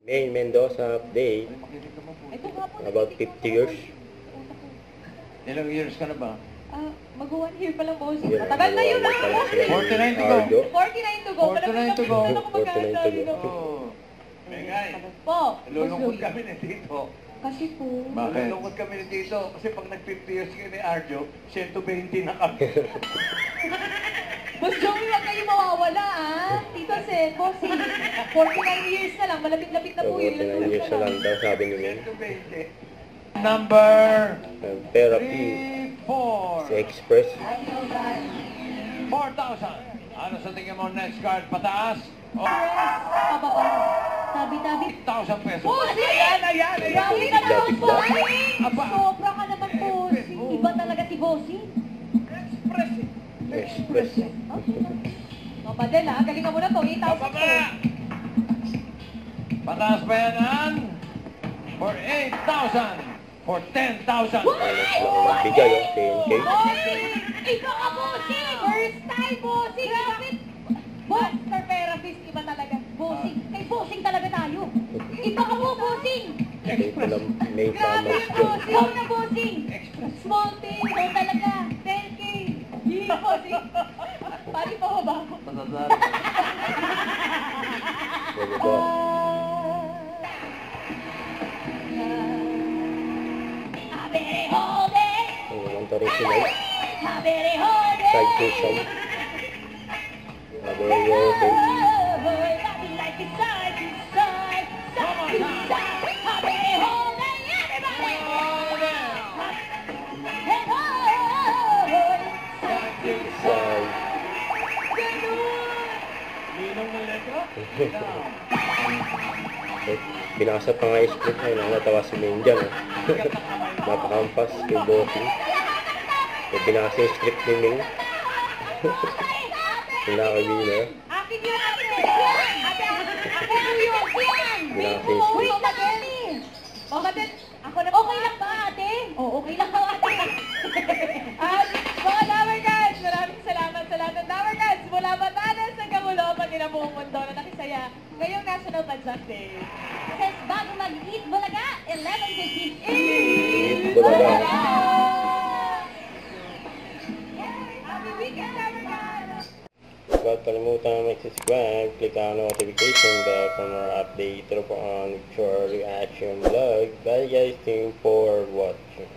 May Mendoza update about 50 years. Ilang years ka na ba? Mag-1 year pa lang, boss. Yeah, Matagal na yun, 49 to go. 49 to go. 49 to go. 49 to go. Oo. Mengay, Po. nalulungkot kami ni Tito. Kasi po. Bakit? Nalulungkot kami ni Tito kasi pag nag-50 years kayo ni Arjo, 120 na kami. Boss Joey, huwag kayo mawawala, ah. Tito Sen, bossy. 49 years na lang. Malapit-lapit na po yun. 49 years na lang daw, sabi ni Ming. 120. Number Therapy, 4. si Express. 4,000. Ano sa tingin mo next card? Pataas? O Pababa. Tabi-tabi. 8,000 pesos. Bossy! Ayan! Grabe ka naman, Bigla-bigla. bossy! Aba. Sobra ka naman, bossy. Iba talaga si bossy. Express. Express. O, Padel, ha? Galingan mo na to. 8,000 po. Pababa! Pataas pa yan, Han? For 8,000. For 10,000. Alas lang magbigay, 10K. Bossy! Iba ka, bossy! First time, bossy! Grabe! Master therapist, iba talaga. Bossing. Kay bossing talaga tayo. Iba ka po, bossing! May summers dyan. Bossing! Ikaw na, bossing! Small thing, ikaw talaga. 10K. Hindi, bossing. Pari pa ba ako? Bababa. Habere hode! Ang kumanta rin si Mike. Habere hode! Side to side. Sabi niyo, okay. Like it side to side, side to side. Habere hode! Everybody! Hey, hode! Side. Ninong ng letra? Binasa pa nga yung script ay natawa si Ming dyan. Napakampas kay Bossing. Binasa yung script ni Ming. Pinakabina. Akin yun, ate! Ate, akin yun! Yan! Binasa yung Uy, script. magaling! O, Madel, ako na okay lang ba, ate? Oo, okay lang ba, ate? At mga Lover Cards, maraming salamat sa lahat ng Lover Cards mula Batanes hanggang Ulopan nila buong mundo na nakisaya ngayong National Padjak Day. Says bago mag-eat bulaga, 11:15. Eat bulaga. Happy weekend, Lover Cards! Huwag kalimutan na mag-subscribe, click ang notification bell for more update on your reaction vlog. Bye guys, thank you for watching.